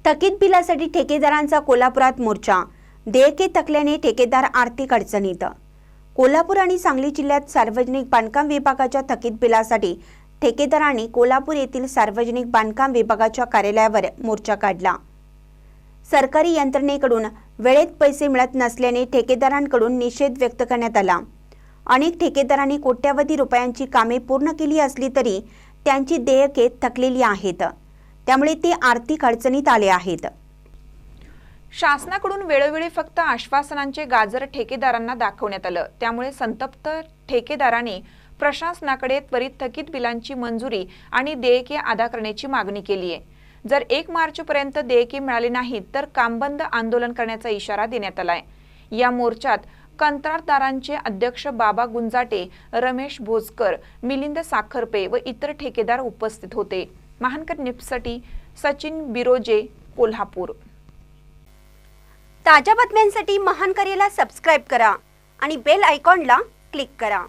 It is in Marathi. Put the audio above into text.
थकीत बिलासाठी ठेकेदारांचा कोल्हापुरात मोर्चा। देयके थकल्याने ठेकेदार आर्थिक अडचणीत। कोल्हापूर आणि सांगली जिल्ह्यात सार्वजनिक बांधकाम विभागाच्या थकीत बिलासाठी ठेकेदारांनी कोल्हापूर येथील सार्वजनिक बांधकाम विभागाच्या कार्यालयावर मोर्चा काढला। सरकारी यंत्रणेकडून वेळेत पैसे मिळत नसल्याने ठेकेदारांकडून निषेध व्यक्त करण्यात आला। अनेक ठेकेदारांनी कोट्यवधी रुपयांची कामे पूर्ण केली असली तरी त्यांची देयके थकलेली आहेत, त्यामुळे ते आर्थिक अडचणीत आले आहेत। शासनाकडून वेळोवेळी फक्त आश्वासनांचे गाजर ठेकेदारांना दाखवण्यात आलं, त्यामुळे संतप्त ठेकेदारांनी प्रशासनाकडे त्वरित थकीत बिलांची मंजुरी आणि देयके अदा करण्याची मागणी केली आहे। जर 1 मार्चपर्यंत देयके मिळाले नाहीत तर कामबंद आंदोलन करण्याचा इशारा देण्यात आलाय। या मोर्चात कंत्राटदारांचे अध्यक्ष बाबा गुंजाटे, रमेश भोजकर, मिलिंद साखरपे व इतर ठेकेदार उपस्थित होते। महानकर न्यूजसाठी सचिन बिरोजे, कोल्हापूर। ताज्या बातम्यांसाठी महानकरेला सबस्क्राइब करा आणि बेल आयकॉनला क्लिक करा।